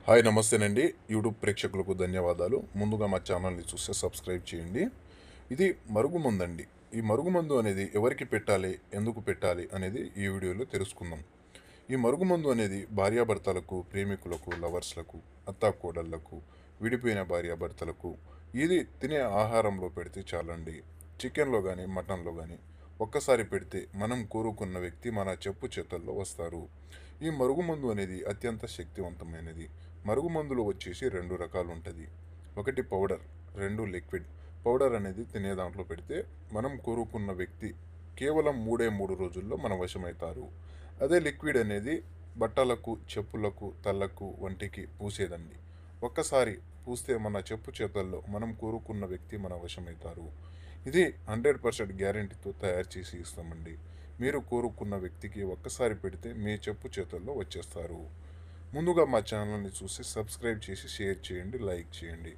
Hi నమస్తేనండి. YouTube ప్రేక్షకులకు ధన్యవాదాలు. ముందుగా మా ఛానల్ని చూస్తే సబ్స్క్రైబ్ చేయండి. ఇది మరుగుమందండి. ఈ మరుగుమందు అనేది ఎవరికి పెట్టాలి, ఎందుకు పెట్టాలి అనేది ఈ వీడియోలో తెలుసుకుందాం. ఈ మరుగుమందు అనేది భార్యాభర్తలకు, ప్రేమికులకు, లవర్స్లకు, అత్తాకోడళ్లకు, విడిపోయిన భార్యాభర్తలకు ఇది తినే ఆహారంలో పెడితే చాలండి. చికెన్లో కానీ, మటన్లో కానీ ఒక్కసారి పెడితే మనం కోరుకున్న వ్యక్తి మన చెప్పు చేతల్లో వస్తారు. ఈ మరుగుమందు అనేది అత్యంత శక్తివంతమైనది. మరుగుమందులో వచ్చేసి రెండు రకాలు ఉంటుంది. ఒకటి పౌడర్, రెండు లిక్విడ్. పౌడర్ అనేది తినే దాంట్లో పెడితే మనం కోరుకున్న వ్యక్తి కేవలం 3 రోజుల్లో మన వశమవుతారు. అదే లిక్విడ్ అనేది బట్టలకు, చెప్పులకు, తలకు, వంటికి పూసేదండి. ఒక్కసారి పూస్తే మన చెప్పు చేతల్లో మనం కోరుకున్న వ్యక్తి మన వశమవుతారు. ఇది 100% గ్యారెంటీతో తయారు చేసి ఇస్తామండి. మీరు కోరుకున్న వ్యక్తికి ఒక్కసారి పెడితే మీ చెప్పు చేతల్లో వచ్చేస్తారు. ముందుగా మా ఛానల్ని చూసి సబ్స్క్రైబ్ చేసి షేర్ చేయండి, లైక్ చేయండి.